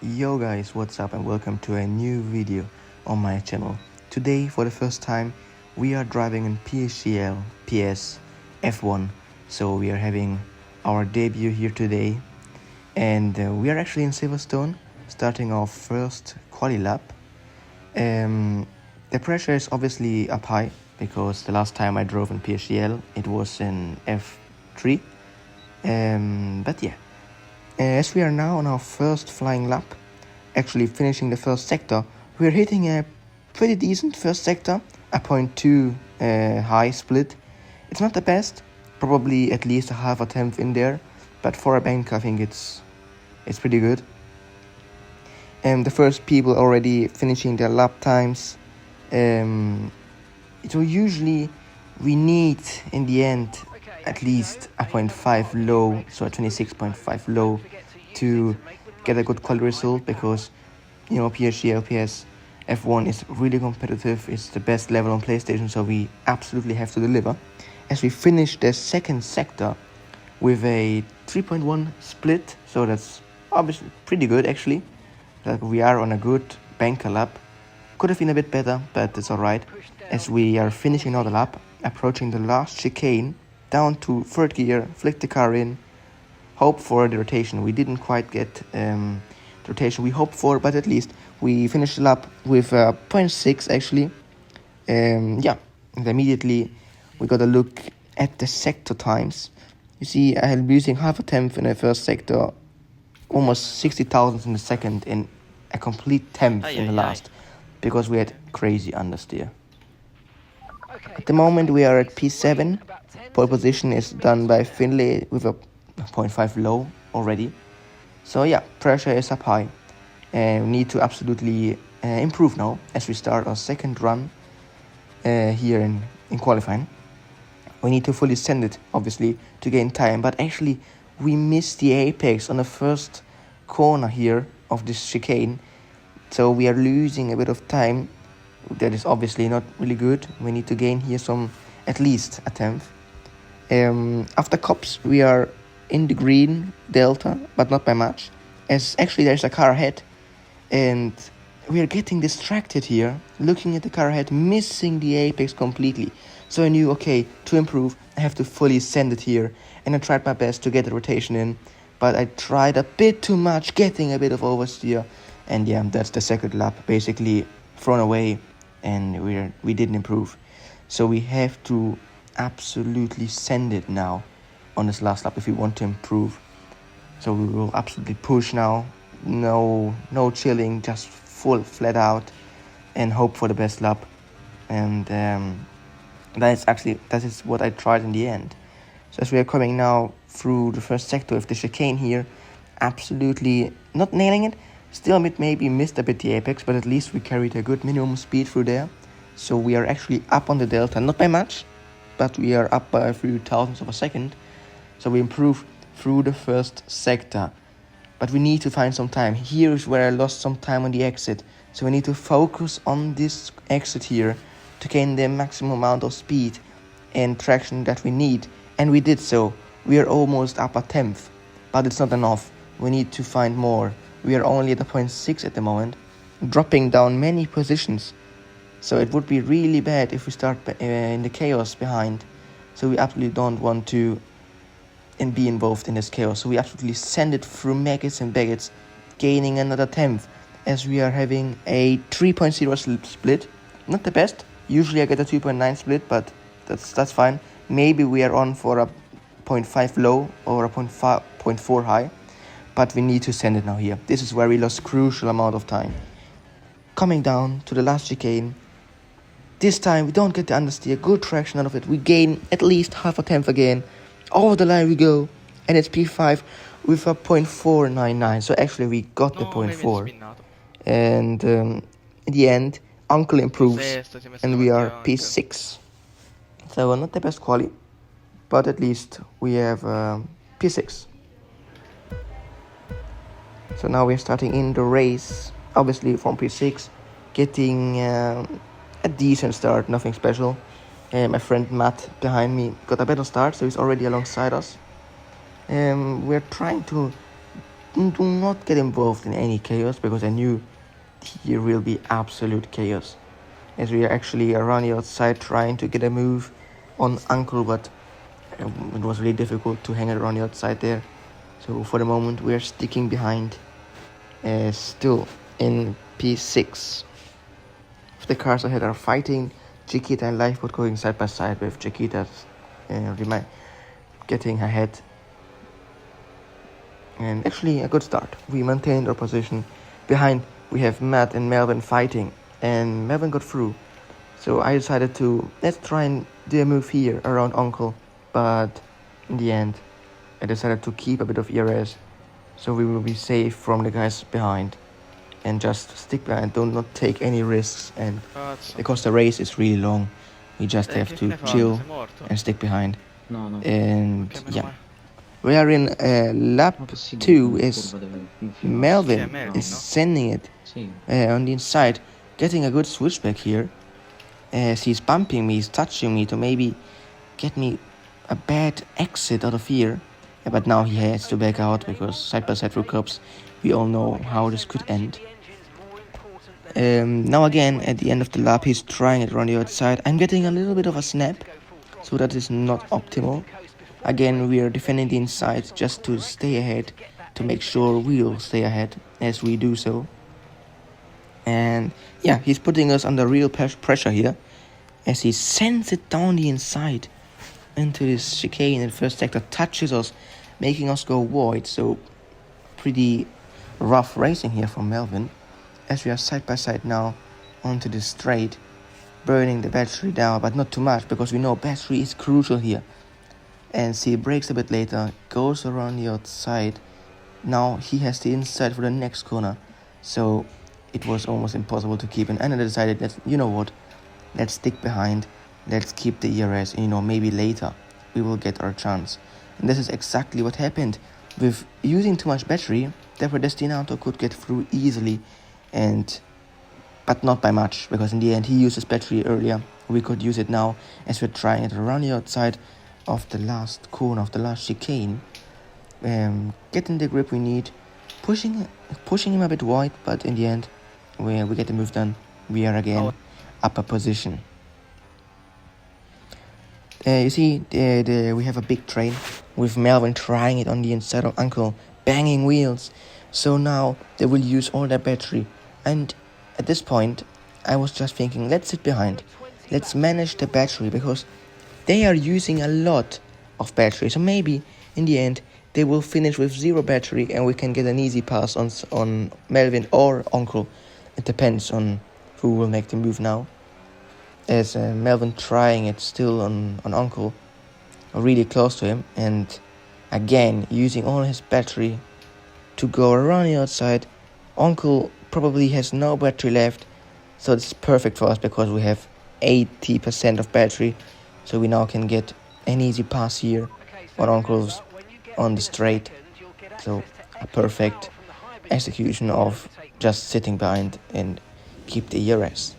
Yo guys, what's up and welcome to a new video on my channel. Today, for the first time, we are driving in PSGL Ps F1. So we are having our debut here today, and we are actually in Silverstone, starting our first quali lap. The pressure is obviously up high because the last time I drove in PSGL it was in F3. But yeah. As we are now on our first flying lap, actually finishing the first sector, we are hitting a pretty decent first sector, a 0.2 high split. It's not the best, probably at least a half a tenth in there, but for a bank I think it's pretty good. The first people already finishing their lap times. So usually we need in the end at least a 0.5 low, so a 26.5 low to get a good quality result, because you know PSGL Ps F1 is really competitive. It's the best level on PlayStation, so we absolutely have to deliver. As we finish the second sector with a 3.1 split, so that's obviously pretty good actually. Like we are on a good banker lap. Could have been a bit better, but it's alright. As we are finishing now the lap, approaching the last chicane, down to third gear, flick the car in, hope for the rotation. We didn't quite get the rotation we hoped for, but at least we finished the lap with 0.6 actually. Yeah, and immediately we got a look at the sector times. You see, I am losing half a tenth in the first sector, almost 60 thousandths in the second, in a complete tenth in the last, because we had crazy understeer. At the moment we are at P7. Pole position is done by Finlay with a 0.5 low already. So yeah, pressure is up high, and we need to absolutely improve now as we start our second run here in qualifying. We need to fully send it obviously to gain time, but actually we missed the apex on the first corner here of this chicane, so we are losing a bit of time. That is obviously not really good. We need to gain here some, at least a tenth. After cops we are in the green delta, but not by much, as actually there's a car ahead and we are getting distracted here, looking at the car ahead, missing the apex completely. So I knew, okay, to improve I have to fully send it here, and I tried my best to get the rotation in, but I tried a bit too much, getting a bit of oversteer, and yeah, that's the second lap basically thrown away, and we didn't improve. So we have to absolutely send it now on this last lap if we want to improve. So we will absolutely push now, no chilling, just full flat out, and hope for the best lap. And that is what I tried in the end. So as we are coming now through the first sector with the chicane here, absolutely not nailing it. Still maybe missed a bit the apex, but at least we carried a good minimum speed through there. So we are actually up on the delta, not by much, but we are up by a few thousandths of a second. So we improve through the first sector, but we need to find some time. Here is where I lost some time on the exit, so we need to focus on this exit here to gain the maximum amount of speed and traction that we need, and we did so. We are almost up a tenth, but it's not enough. We need to find more. We are only at a 0.6 at the moment, dropping down many positions. So it would be really bad if we start in the chaos behind. So we absolutely don't want to be involved in this chaos. So we absolutely send it through maggots and baggets, gaining another tenth, as we are having a 3.0 split. Not the best. Usually I get a 2.9 split, but that's fine. Maybe we are on for a 0.5 low or a 0.4 high. But we need to send it now here. This is where we lost crucial amount of time. Coming down to the last chicane. This time we don't get the understeer, good traction out of it. We gain at least half a tenth again. Over the line we go, and it's P5 with a 0.499. So actually we got the 0.4. And in the end, Uncle improves, and we are P6. So not the best quality, but at least we have P6. So now we're starting in the race, obviously from P6, getting a decent start, nothing special. My friend Matt behind me got a better start, so he's already alongside us. We're trying to do not get involved in any chaos, because I knew here will be absolute chaos, as we are actually around the outside trying to get a move on Uncle, but it was really difficult to hang it around the outside there. So for the moment we are sticking behind, still in P6. The cars ahead are fighting. Chiquita and Lifeboat going side by side, with Chiquita getting ahead. And actually a good start. We maintained our position. Behind we have Matt and Melvin fighting, and Melvin got through. So I decided to, let's try and do a move here around Uncle, but in the end I decided to keep a bit of ERS, so we will be safe from the guys behind, and just stick behind, do not take any risks, and because the race is really long, we just have to chill and stick behind. And yeah, we are in lap 2, is Melvin is sending it on the inside, getting a good switchback here, as he's bumping me, he's touching me to maybe get me a bad exit out of here. But now he has to back out, because side by side through cups, we all know how this could end. Now again, at the end of the lap, he's trying it around the outside. I'm getting a little bit of a snap, so that is not optimal. Again, we are defending the inside just to stay ahead, to make sure we'll stay ahead as we do so. And yeah, he's putting us under real pressure here, as he sends it down the inside into this chicane in the first sector, touches us, making us go wide. So pretty rough racing here from Melvin, as we are side by side now onto the straight, burning the battery down, but not too much, because we know battery is crucial here. And see, brakes a bit later, goes around the outside. Now he has the inside for the next corner, so it was almost impossible to keep. And I decided that, you know what, let's stick behind, let's keep the ERS, and maybe later we will get our chance. And this is exactly what happened. With using too much battery, the Predestinato could get through easily, but not by much, because in the end he used his battery earlier. We could use it now, as we're trying it around the outside of the last corner, of the last chicane. Getting the grip we need, pushing him a bit wide, but in the end we get the move done. We are again upper position. You see, we have a big train with Melvin trying it on the inside of Uncle, banging wheels. So now they will use all their battery. And at this point, I was just thinking, let's sit behind. Let's manage the battery, because they are using a lot of battery. So maybe in the end, they will finish with 0 battery, and we can get an easy pass on Melvin or Uncle. It depends on who will make the move now. As Melvin trying it still on Uncle, really close to him, and again using all his battery to go around the outside. Uncle probably has no battery left, so it's perfect for us, because we have 80% of battery, so we now can get an easy pass here on Uncle's on the straight. So a perfect execution of just sitting behind and keep the ERS.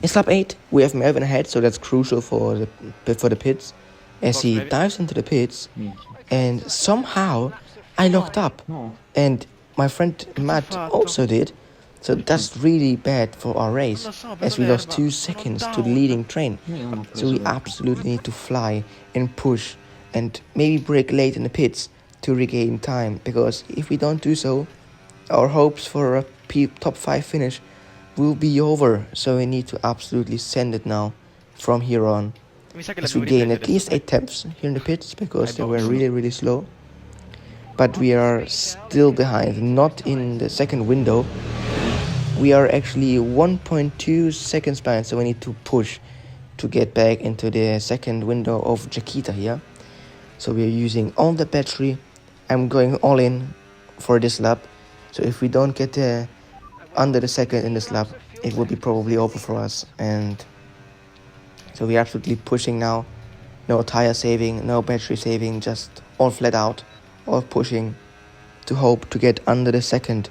In lap 8, we have Melvin ahead, so that's crucial for the pits, as he dives into the pits, and somehow I locked up, and my friend Matt also did. So that's really bad for our race, as we lost 2 seconds to the leading train. So we absolutely need to fly and push, and maybe brake late in the pits to regain time, because if we don't do so, our hopes for a top 5 finish will be over. So we need to absolutely send it now from here on, as we gain at least 8 tenths here in the pits, because they were really slow. But we are still behind, not in the second window. We are actually 1.2 seconds behind, so we need to push to get back into the second window of Chiquita here. So we are using all the battery. I'm going all in for this lap. So if we don't get under the second in this lap, it will be probably over for us. And so we're absolutely pushing now. No tire saving, no battery saving, just all flat out, all pushing to hope to get under the second,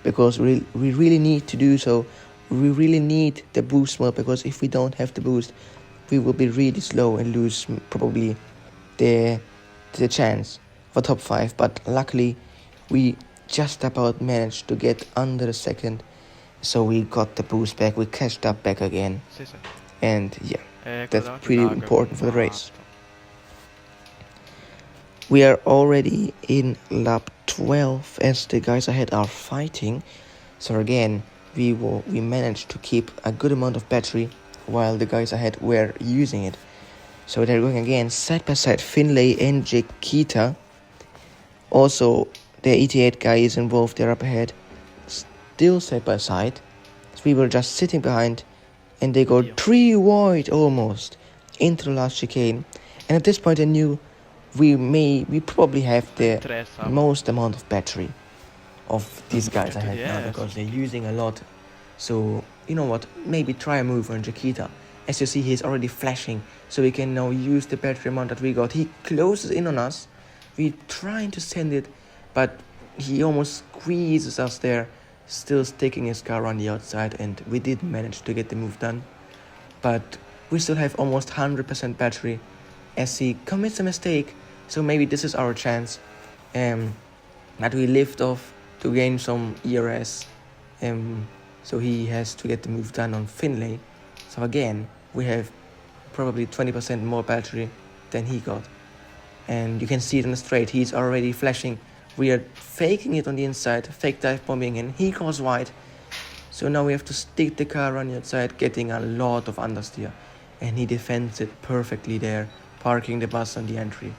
because we really need to do so. We really need the boost more, because if we don't have the boost, we will be really slow and lose probably the chance for top 5. But luckily We just about managed to get under a second, so we got the boost back, we catched up back again, and yeah, that's pretty important for the race. We are already in lap 12 as the guys ahead are fighting, so again we managed to keep a good amount of battery while the guys ahead were using it. So they're going again side by side, Finlay and Chiquita. Also the 88 guy is involved, they're up ahead, still side by side. So we were just sitting behind, and they go 3 wide almost into the last chicane. And at this point I knew we probably have the most amount of battery of these guys ahead now, because they're using a lot. So you know what, maybe try a move on Chiquita. As you see, he's already flashing, so we can now use the battery amount that we got. He closes in on us, we're trying to send it, but he almost squeezes us there, still sticking his car on the outside, and we did manage to get the move done. But we still have almost 100% battery as he commits a mistake, so maybe this is our chance that we lift off to gain some ERS. So he has to get the move done on Finlay. So again, we have probably 20% more battery than he got. And you can see it in the straight, he's already flashing. We are faking it on the inside, fake dive bombing, and he goes wide. So now we have to stick the car on the outside, getting a lot of understeer. And he defends it perfectly there, parking the bus on the entry.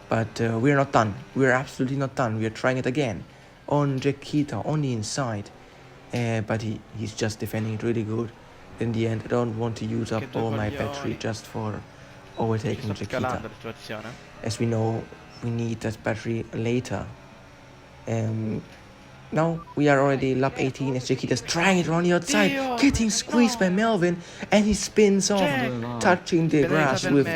But we're not done. We're absolutely not done. We're trying it again on Chiquita, on the inside. But he's just defending it really good. In the end, I don't want to use up all my battery just for overtaking Chiquita. As we know, we need that battery later. Now we are already lap 18 as Chiquita's trying it around the outside, getting squeezed by Melvin, and he spins off, touching the grass with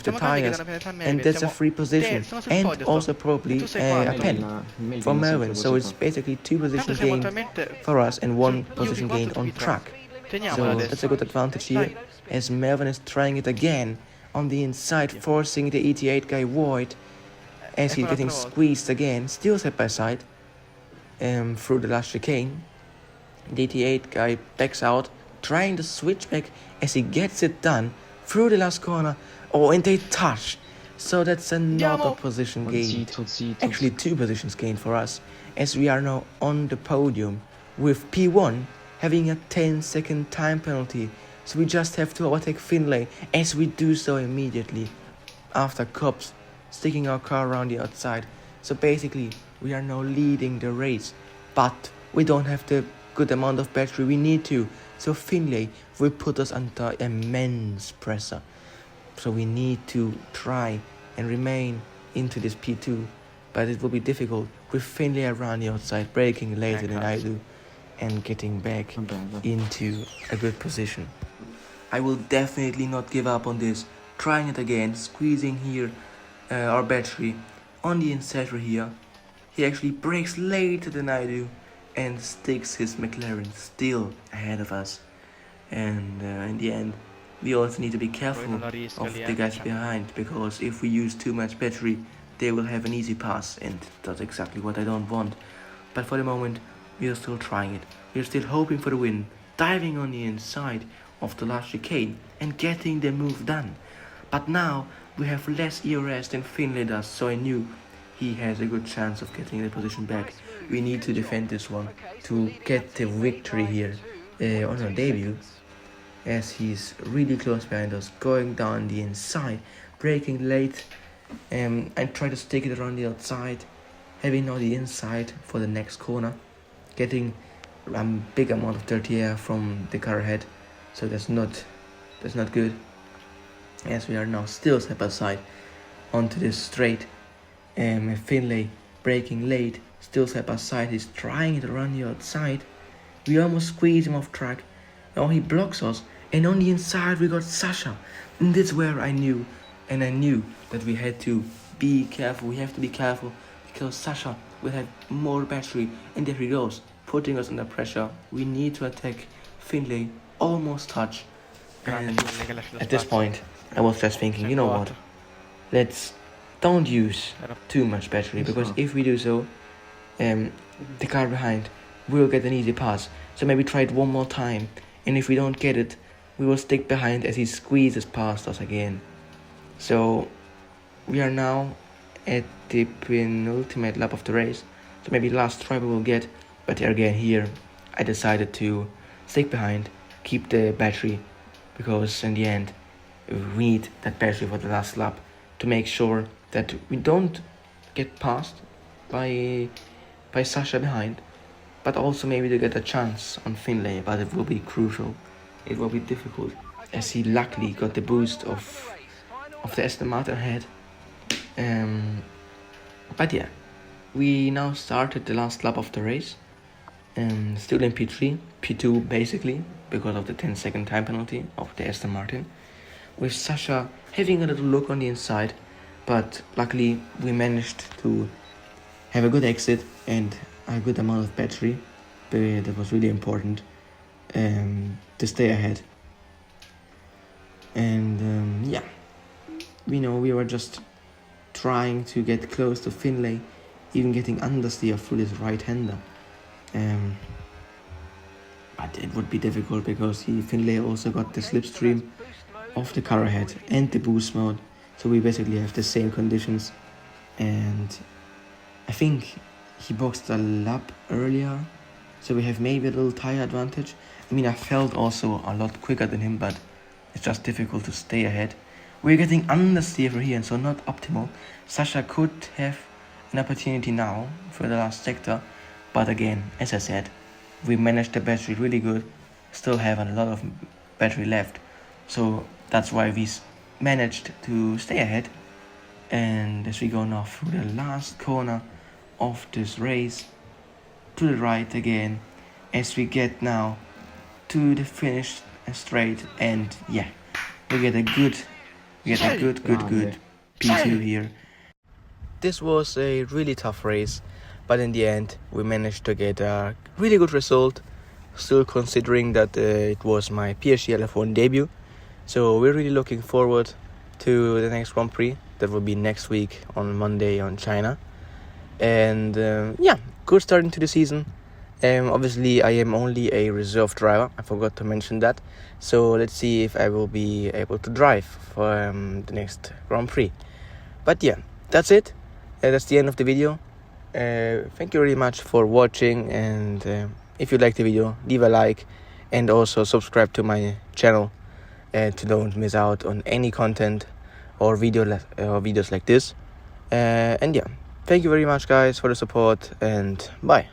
the tires, and that's a free position, and also probably a pen for Melvin. So it's basically 2 positions gained for us and 1 position gained on track. So that's a good advantage here, as Melvin is trying it again on the inside, forcing the 88 guy wide, as he's getting squeezed again, still side by side. Through the last chicane, the 88 guy backs out, trying to switch back as he gets it done through the last corner. Oh, and they touch. So that's another position gained. Actually 2 positions gained for us, as we are now on the podium with P1 having a 10-second time penalty. So we just have to overtake Finlay, as we do so immediately after cops sticking our car around the outside. So basically we are now leading the race, but we don't have the good amount of battery we need to. So Finlay will put us under immense pressure. So we need to try and remain into this P2, but it will be difficult with Finlay around the outside, braking later than I do, and getting back into a good position. I will definitely not give up on this. Trying it again, squeezing here our battery on the inside here. He actually brakes later than I do and sticks his McLaren still ahead of us. And in the end, we also need to be careful of the guys behind, because if we use too much battery, they will have an easy pass, and that's exactly what I don't want. But for the moment, we are still trying it. We are still hoping for the win, diving on the inside of the last chicane and getting the move done. But now we have less ERS than Finlay does, so I knew he has a good chance of getting the position back. We need to defend this one to get the victory here on our debut, as he's really close behind us, going down the inside, braking late, and try to stick it around the outside, having now the inside for the next corner, getting a big amount of dirty air from the car ahead. So that's not good, as we are now still side by side onto this straight. Finlay braking late, still side by side. He's trying it around the outside. We almost squeeze him off track. Now he blocks us, and on the inside we got Sasha. And that's where I knew that we had to be careful. We have to be careful, because Sasha will have more battery, and there he goes, putting us under pressure. We need to attack Finlay, almost touch. And at this point, I was just thinking, you know what? Don't use too much battery, because if we do so, the car behind will get an easy pass. So maybe try it one more time, and if we don't get it, we will stick behind as he squeezes past us again. So we are now at the penultimate lap of the race, so maybe last try we will get, but again here I decided to stick behind, keep the battery, because in the end we need that battery for the last lap to make sure that we don't get passed by Sasha behind, but also maybe to get a chance on Finlay. But it will be crucial, it will be difficult, as he luckily got the boost of the Aston Martin ahead. But yeah, we now started the last lap of the race, still in P3, P2 basically, because of the 10-second time penalty of the Aston Martin, with Sasha having a little look on the inside, but luckily we managed to have a good exit and a good amount of battery. That was really important to stay ahead. And yeah, we were just trying to get close to Finlay, even getting understeer through this right-hander. But it would be difficult because Finlay also got the slipstream of the car ahead and the boost mode, so we basically have the same conditions. And I think he boxed a lap earlier, so we have maybe a little tire advantage. I mean, I felt also a lot quicker than him, but it's just difficult to stay ahead. We're getting understeer for here, and so not optimal. Sasha could have an opportunity now for the last sector, but again, as I said, we managed the battery really good, still have a lot of battery left, so that's why we managed to stay ahead. And as we go now through the last corner of this race, to the right again, as we get now to the finish straight, and yeah, we get a good P2 here. This was a really tough race, but in the end we managed to get a really good result, still considering that it was my PSGL F1 debut. So we're really looking forward to the next Grand Prix. That will be next week on Monday on China. And yeah, good start into the season. Obviously I am only a reserve driver, I forgot to mention that, so let's see if I will be able to drive for the next Grand Prix. But yeah, that's it, that's the end of the video. Thank you very much for watching, and if you like the video, leave a like and also subscribe to my channel to don't miss out on any content or videos like this. And yeah, thank you very much guys for the support, and bye.